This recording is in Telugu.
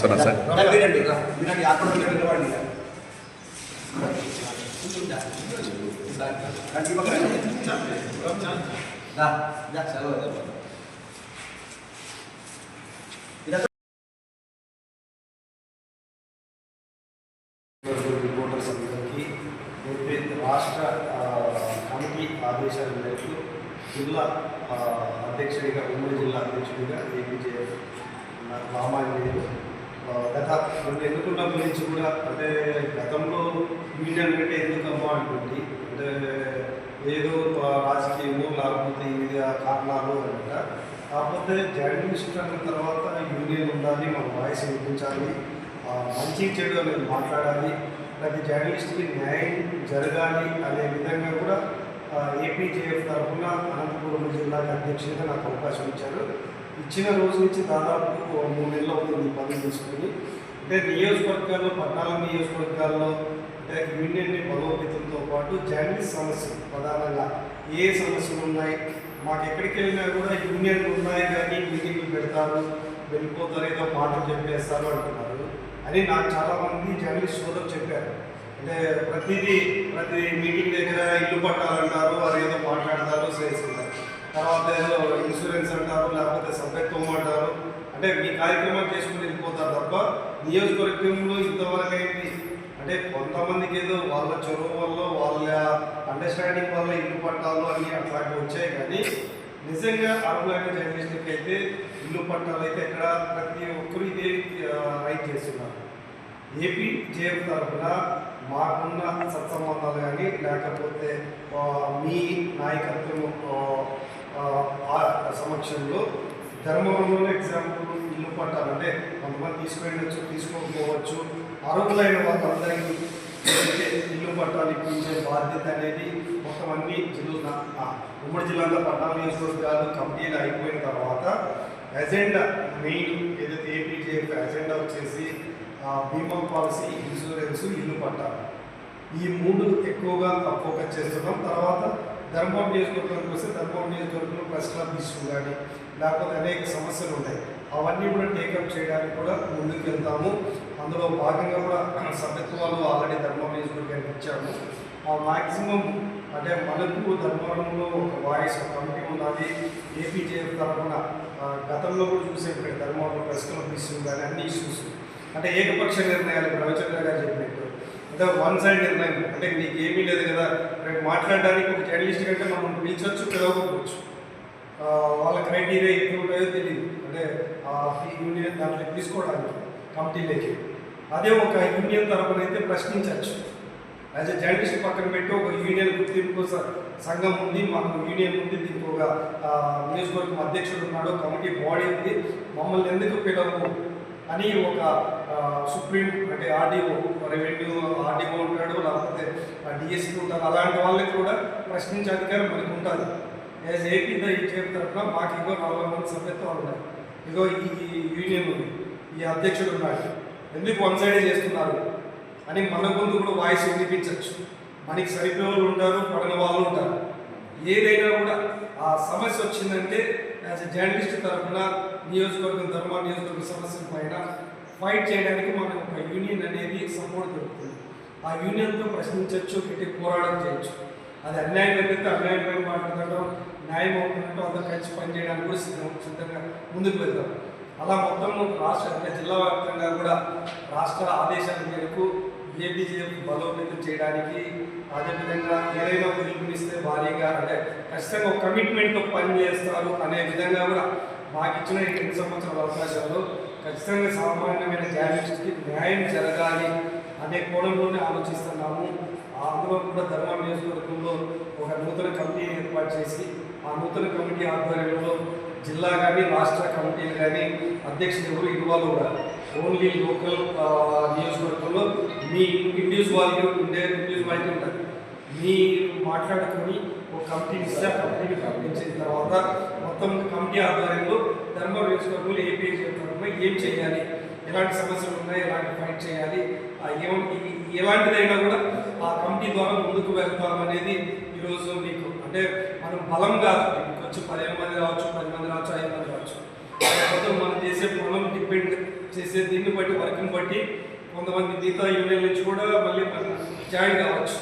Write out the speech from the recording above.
వస్తున్నా సార్. రిపోర్టర్స్ అందరికీ రాష్ట్ర కమిటీ ఆదేశాల మేరకు జిల్లా అధ్యక్షుడిగా ఉమ్మడి జిల్లా అధ్యక్షుడిగా ఏపీజేఎఫ్ రామాయణ గత రెండు ఎన్నుకున్నప్పటి నుంచి కూడా అంటే గతంలో యూనియన్ అంటే ఎందుకమ్మా అంటుంది అంటే ఏదో రాజకీయము లేకపోతే ఇది కారణాలు అనమాట. కాకపోతే జర్నలిస్ట్ అన్న తర్వాత యూనియన్ ఉండాలి, మన వాయిస్ వినిపించాలి, మంచి చెడు అనేది మాట్లాడాలి, ప్రతి జర్నలిస్ట్కి న్యాయం జరగాలి అనే విధంగా కూడా ఏపీజేఎఫ్ తరఫున అనంతపురం జిల్లాకి అధ్యక్షుడిగా నాకు అవకాశం ఇచ్చారు. ఇచ్చిన రోజు నుంచి దాదాపు 3 నెలలు అవుతుంది పదవి తీసుకుని. అంటే నియోజకవర్గాల్లో 14 నియోజకవర్గాల్లో అంటే యూనియన్ని బలోపేతంతో పాటు జర్నలిస్ట్ సమస్యలు ప్రధానంగా ఏ సమస్యలు ఉన్నాయి, మాకు ఎక్కడికి వెళ్ళినా కూడా యూనియన్లు ఉన్నాయి కానీ మీటింగ్లు పెడతారు, వెళ్ళిపోతారు, ఏదో మాటలు చెప్పేస్తారు అంటున్నారు అని నాకు చాలామంది జర్నలిస్ట్ సోదరులు చెప్పారు. అంటే ప్రతి మీటింగ్ దగ్గర ఇల్లు పట్టాలంటారు, అదేదో మాట్లాడతారు, చేస్తుంటారు, తర్వాత ఏదో ఇన్సూరెన్స్ అంటారు, లేకపోతే సభ్యత్వం అంటారు. అంటే మీ కార్యక్రమాలు చేసుకుని వెళ్ళిపోతారు తప్ప నియోజకవర్గంలో ఇంతవరకు అయింది అంటే కొంతమందికి ఏదో వాళ్ళ చొరవ వల్ల వాళ్ళ అండర్స్టాండింగ్ వల్ల ఇల్లు పట్టాలు అని అట్లాంటివి వచ్చాయి. కానీ నిజంగా అర్బన్ జర్నలిస్టులకి అయితే ఇల్లు పట్టాలు అయితే ఎక్కడ ప్రతి ఒక్కరు ఇదే రైట్ చేస్తున్నారు. ఏపీజేఎఫ్ తరఫున మాకున్న సత్సంబంధాలు కానీ లేకపోతే మీ నాయకత్వం సమక్షంలో ధర్మవరంలో ఎగ్జాంపుల్ ఇల్లు పట్టాలంటే కొంతమంది తీసుకెళ్ళచ్చు, తీసుకోకపోవచ్చు, అర్హులైన వాళ్ళందరికీ ఇల్లు పట్టాలు ఇప్పించే బాధ్యత అనేది మొత్తం అన్ని జిల్లా ఉమ్మడి జిల్లాలో 14 నియోజకవర్గాలు కమిటీలు అయిపోయిన తర్వాత ఎజెండా మెయిన్ ఏదైతే ఏపీజేఎఫ్ ఎజెండా వచ్చేసి బీమా పాలసీ, ఇన్సూరెన్స్, ఇల్లు పట్టాలి, ఈ 3 ఎక్కువగా ఫోకస్ చేస్తున్నాం. తర్వాత ధర్మవరం నియోజకవర్గానికి వస్తే ధర్మవరం నియోజకవర్గంలో ప్రెస్ క్లబ్ ఇష్యూ కానీ లేకపోతే అనేక సమస్యలు ఉన్నాయి, అవన్నీ కూడా టేకప్ చేయడానికి కూడా ముందుకు వెళ్తాము. అందులో భాగంగా కూడా సభ్యత్వాలు ఆల్రెడీ ధర్మవరం నియోజకవర్గానికి ఇచ్చాము. మ్యాక్సిమం అంటే మనకు ధర్మవరంలో ఒక వాయిస్ కమిటీ ఉండాలి. ఏపీజేఎఫ్ తరఫున గతంలో కూడా చూసే ఇక్కడ ధర్మవరంలో ప్రెస్ క్లబ్ ఇష్యూ కానీ అన్ని ఇష్యూస్ అంటే ఏకపక్ష నిర్ణయాలు రవిచంద్ర గారు చెప్పినట్టు అంటే వన్ సైడ్ నిర్ణయం అంటే నీకు ఏమీ లేదు కదా, రేపు మాట్లాడడానికి ఒక జర్నలిస్ట్ కంటే మనం పిలిచవచ్చు, పిలవకపోవచ్చు, వాళ్ళ క్రైటీరియా ఎక్కువ ఉంటాయో తెలియదు అంటే యూనియన్ దాంట్లో తీసుకోవడానికి కమిటీలోకి. అదే ఒక యూనియన్ తరఫున అయితే ప్రశ్నించవచ్చు. యాజ్ ఎ జర్నలిస్ట్ పక్కన పెట్టి ఒక యూనియన్ గుర్తింపు సంఘం ఉంది, మాకు యూనియన్ ఉంది, దీనికి ఒక నియోజకవర్గం అధ్యక్షుడు ఉన్నాడు, కమిటీ బాడీ ఉంది, మమ్మల్ని ఎందుకు పిలవము అని ఒక సుప్రీం అంటే ఆర్డీఓ, రెవెన్యూ ఆర్డీఓ ఉంటాడు, లేకపోతే డిఎస్పీ ఉంటారు, అలాంటి వాళ్ళకి కూడా ప్రశ్నించే అధికారం మనకు ఉంటుంది. యాజ్ ఏపీ జేఎఫ్ తరఫున మాకు ఇంకో 40 మంది సభ్యత్వాలు ఉన్నాయి, ఇగో ఈ యూనియన్ ఉంది, ఈ అధ్యక్షుడు ఉన్నాడు, ఎందుకు వన్ సైడే చేస్తున్నారు అని మన ముందు కూడా వాయిస్ వినిపించవచ్చు. మనకి సరిపోయే వాళ్ళు ఉంటారు, పడిన వాళ్ళు ఉంటారు, ఏదైనా కూడా ఆ సమస్య వచ్చిందంటే యాజ్ ఎ జర్నలిస్ట్ తరఫున నియోజకవర్గం ధర్మవరం నియోజకవర్గ సమస్యల పైన ఫైట్ చేయడానికి మనకు ఒక యూనియన్ అనేది సపోర్ట్ దొరుకుతుంది. ఆ యూనియన్తో ప్రశ్నించవచ్చు, గట్టి పోరాటం చేయొచ్చు. అది అన్యాయం అయితే అన్యాయం పైన మాట్లాడటం, న్యాయం అవుతున్నట్టు అందరూ కలిసి పనిచేయడానికి కూడా సిద్ధంగా ముందుకు వెళ్తాం. అలా మొత్తం రాష్ట్ర అంటే జిల్లా వ్యాప్తంగా కూడా రాష్ట్ర ఆదేశాల మేరకు ఏపీజేఎఫ్ బలోపేతం చేయడానికి అదేవిధంగా ఏదైనా పిలుపునిస్తే భారీగా అంటే ఖచ్చితంగా ఒక కమిట్మెంట్తో పని చేస్తారు అనే విధంగా కూడా మాకు ఇచ్చిన 2 సంవత్సరాల అవకాశాల్లో ఖచ్చితంగా సామాన్యమైన జర్నలిస్ట్కి న్యాయం జరగాలి అనే కోణంలోనే ఆలోచిస్తున్నాము. అందులో కూడా ధర్మవరం నియోజకవర్గంలో ఒక నూతన కమిటీని ఏర్పాటు చేసి ఆ నూతన కమిటీ ఆధ్వర్యంలో జిల్లా కానీ రాష్ట్ర కమిటీలు కానీ అధ్యక్షులు ఎవరు ఇన్వాల్వ్ అవ్వాలి. ఓన్లీ లోకల్ నియోజకవర్గంలో మీ ఇండివిజువాలిటీ ఉంటుంది, మీరు మాట్లాడుకొని ఒక కమిటీని ఇస్తే ఆ కమిటీని ప్రకటించిన తర్వాత మొత్తం కమిటీ ఆధ్వర్యంలో ధర్మవరం నియోజకవర్గంలో ఏపీజేఎఫ్ తరఫున ఏం చేయాలి, ఎలాంటి సమస్యలు ఉన్నాయి, ఎలాంటి ఫైట్ చేయాలి, ఎలాంటిదైనా కూడా ఆ కమిటీ ద్వారా ముందుకు వెళ్తామనేది ఈరోజు మీకు అంటే మనం బలం కాదు, కొంచెం 15 మంది రావచ్చు, 10 మంది రావచ్చు, 5 మంది రావచ్చు, లేకపోతే మనం చేసే పొలం డిపెండ్ చేసి దీన్ని బట్టి వర్క్ని బట్టి కొంతమంది మిగతా యూనియన్ నుంచి కూడా మళ్ళీ జాయిన్ కావచ్చు.